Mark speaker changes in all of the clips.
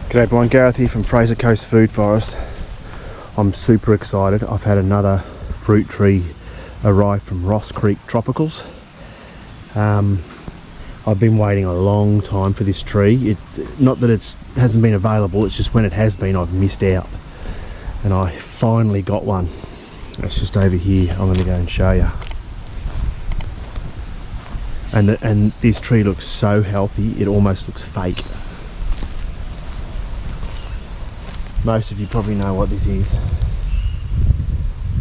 Speaker 1: G'day everyone, Gareth here from Fraser Coast Food Forest. I'm super excited. I've had another fruit tree arrive from Ross Creek Tropicals. I've been waiting a long time for this tree. Not that it hasn't been available, it's just when it has been I've missed out. And I finally got one. It's just over here. I'm going to go and show you. And this tree looks so healthy, it almost looks fake. Most of you probably know what this is,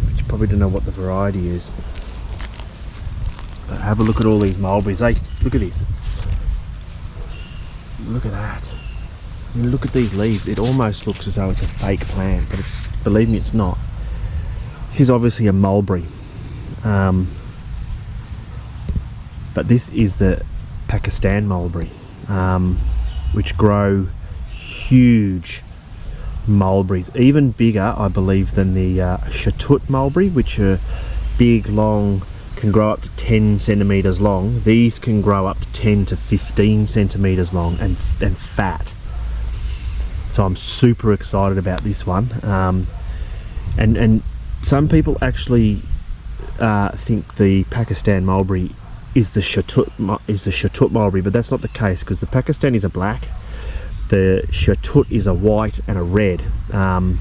Speaker 1: but you probably don't know what the variety is. But have a look at all these mulberries. Hey, look at this. Look at that. I mean, look at these leaves. It almost looks as though it's a fake plant, but believe me, it's not. This is obviously a mulberry, but this is the Pakistan mulberry, which grow huge mulberries, even bigger I believe than the Shatut mulberry, which are big, long, can grow up to 10 centimeters long. These can grow up to 10 to 15 centimeters long and fat. So I'm super excited about this one. And some people actually think the Pakistan mulberry is the Shatut mulberry, but that's not the case, because the Pakistanis are black. The Shatut is a white and a red, and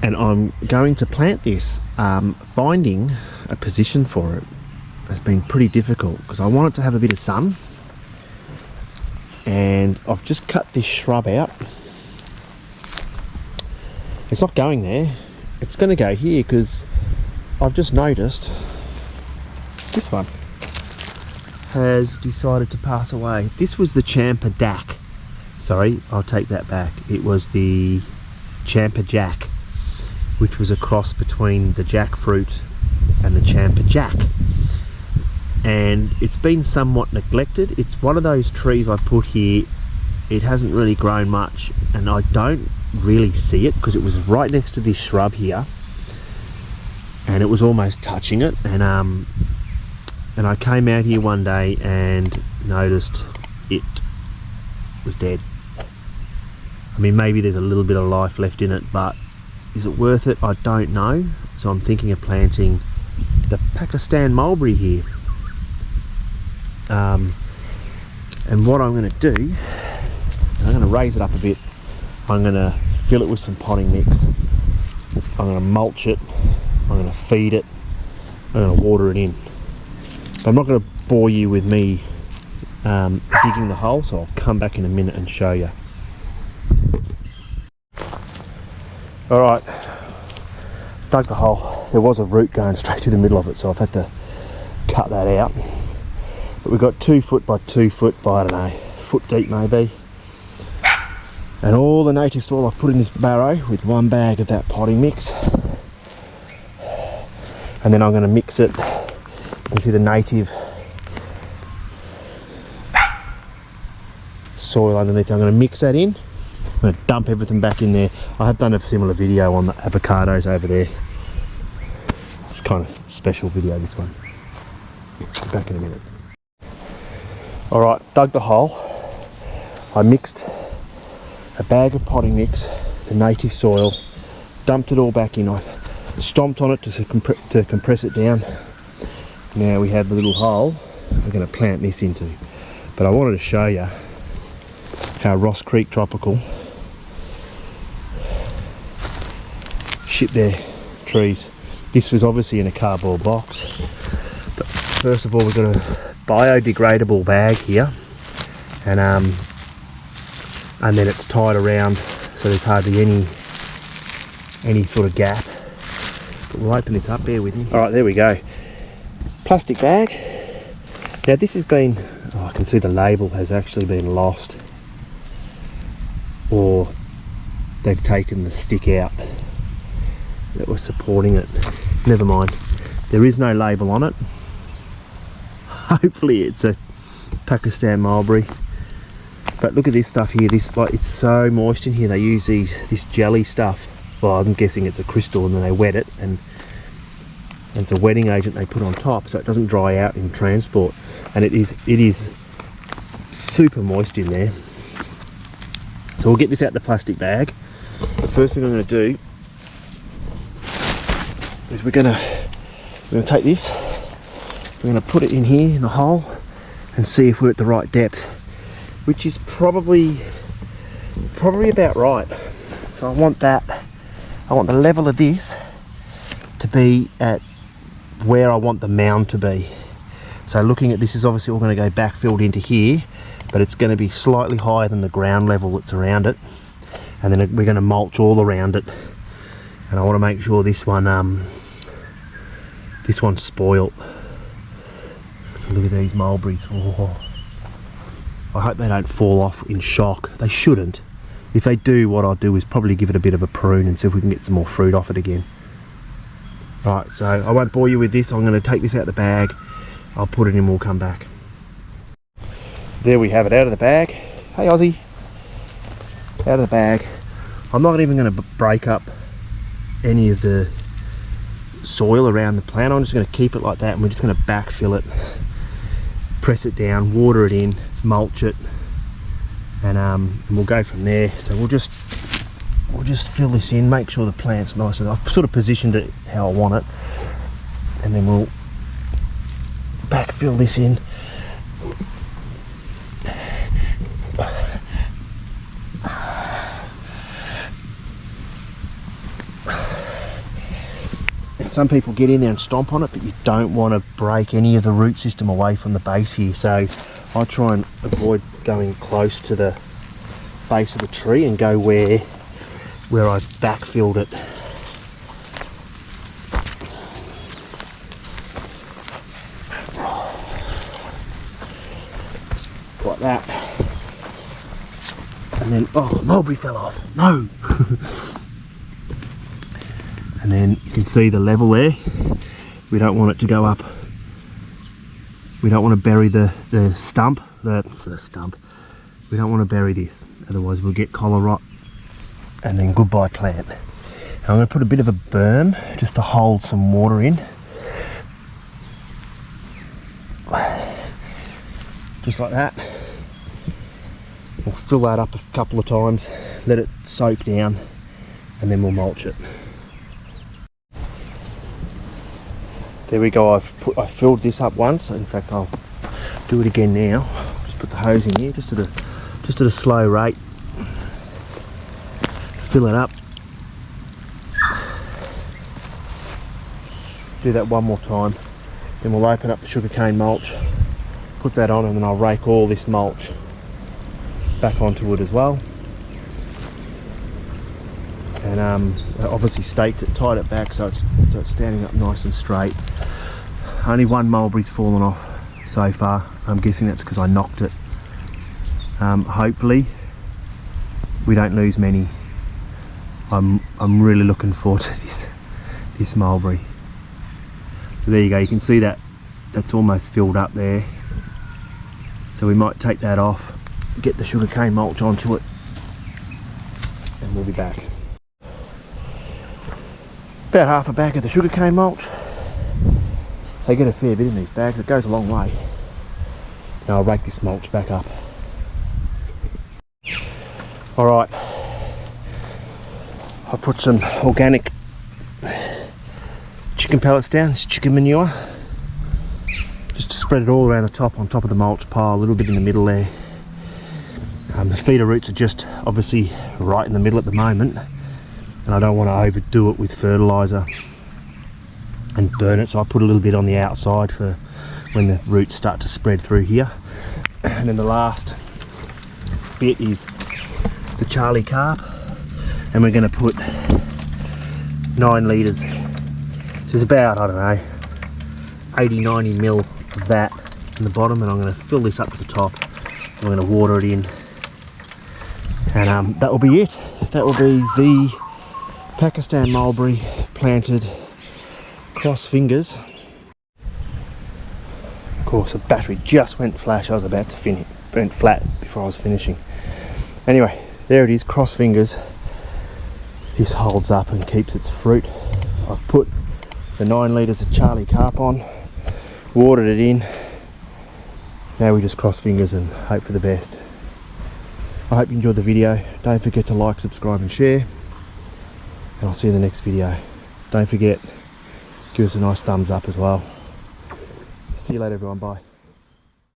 Speaker 1: I'm going to plant this. Finding a position for it has been pretty difficult because I want it to have a bit of sun, and I've just cut this shrub out. It's not going there, it's going to go here, because I've just noticed this one has decided to pass away. This was the Champa Dak. Sorry, I'll take that back. It was the Champa Jack, which was a cross between the jackfruit and the Champa Jack. And it's been somewhat neglected. It's one of those trees I put here. It hasn't really grown much, and I don't really see it because it was right next to this shrub here, and it was almost touching it. And I came out here one day and noticed it was dead. I mean, maybe there's a little bit of life left in it, but is it worth it? I don't know. So I'm thinking of planting the Pakistan mulberry here. And what I'm going to do, I'm going to raise it up a bit. I'm going to fill it with some potting mix. I'm going to mulch it. I'm going to feed it. I'm going to water it in. I'm not going to bore you with me digging the hole, so I'll come back in a minute and show you. Alright, dug the hole. There was a root going straight to the middle of it, so I've had to cut that out. But we've got 2 foot by 2 foot by, I don't know, foot deep maybe. And all the native soil I've put in this barrow with 1 bag of that potting mix. And then I'm going to mix it. You see the native soil underneath. I'm going to mix that in. I'm going to dump everything back in there. I have done a similar video on the avocados over there. It's kind of special video, this one. Back in a minute. Alright, dug the hole. I mixed a bag of potting mix, the native soil, dumped it all back in. I stomped on it to compress it down. Now we have the little hole we're going to plant this into. But I wanted to show you how Ross Creek Tropical ship their trees. This was obviously in a cardboard box. But first of all, we've got a biodegradable bag here, and then it's tied around so there's hardly any sort of gap. But we'll open this up, bear with me. Alright, there we go. Plastic bag. Now this has been, I can see the label has actually been lost, or they've taken the stick out that was supporting it. Never mind, there is no label on it. Hopefully it's a Pakistan mulberry. But look at this stuff here. This, like, it's so moist in here. They use this jelly stuff. Well, I'm guessing it's a crystal, and then they wet it, and it's a wetting agent they put on top so it doesn't dry out in transport. And it is super moist in there. So we'll get this out the plastic bag. The first thing I'm going to do is we're going to take this, we're going to put it in here in the hole and see if we're at the right depth, which is probably about right. So I want the level of this to be at where I want the mound to be. So looking at this is obviously all going to go backfilled into here, but it's going to be slightly higher than the ground level that's around it, and then we're going to mulch all around it. And I want to make sure this one's spoiled. Look at these mulberries. Oh. I hope they don't fall off in shock. They shouldn't. If they do, what I'll do is probably give it a bit of a prune and see if we can get some more fruit off it again. Right, so I won't bore you with this. I'm going to take this out of the bag. I'll put it in, we'll come back. There we have it, out of the bag. Hey Ozzy. Out of the bag. I'm not even going to break up any of the soil around the plant. I'm just going to keep it like that, and we're just going to backfill it, press it down, water it in, mulch it, and we'll go from there. So we'll just fill this in, make sure the plant's nice, and I've sort of positioned it how I want it, and then we'll backfill this in. Some people get in there and stomp on it, but you don't want to break any of the root system away from the base here. So I try and avoid going close to the base of the tree and go where I backfilled it. Like that. And then, oh, mulberry fell off. No! And then you can see the level there. We don't want it to go up. We don't want to bury the stump. The stump. We don't want to bury this, otherwise we'll get collar rot, and then goodbye plant. And I'm going to put a bit of a berm just to hold some water in. Just like that. We'll fill that up a couple of times, let it soak down, and then we'll mulch it. There we go. I filled this up once. In fact, I'll do it again now. Just put the hose in here, just at a slow rate. Fill it up. Do that one more time. Then we'll open up the sugarcane mulch, put that on, and then I'll rake all this mulch back onto it as well. And obviously staked it, tied it back so it's standing up nice and straight. Only one mulberry's fallen off so far. I'm guessing that's because I knocked it. Hopefully we don't lose many. I'm really looking forward to this mulberry. So there you go, you can see that's almost filled up there. So we might take that off, get the sugarcane mulch onto it, and we'll be back. About half a bag of the sugarcane mulch. They get a fair bit in these bags, it goes a long way. Now I'll rake this mulch back up. Alright, I put some organic chicken pellets down, this chicken manure. Just to spread it all around the top, on top of the mulch pile, a little bit in the middle there. The feeder roots are just obviously right in the middle at the moment, and I don't want to overdo it with fertiliser and burn it, so I put a little bit on the outside for when the roots start to spread through here. And then the last bit is the Charlie carp, and we're going to put 9 litres. This is about, I don't know, 80-90 mil of that in the bottom, and I'm going to fill this up to the top. I'm going to water it in, and that will be it. That will be the Pakistan mulberry planted, cross fingers. Of course the battery just went flash. I was about to finish, went flat before I was finishing. Anyway, there it is, cross fingers. This holds up and keeps its fruit. I've put the 9 litres of Charlie carp on, watered it in. Now we just cross fingers and hope for the best. I hope you enjoyed the video. Don't forget to like, subscribe and share, and I'll see you in the next video. Don't forget, give us a nice thumbs up as well. See you later everyone, bye.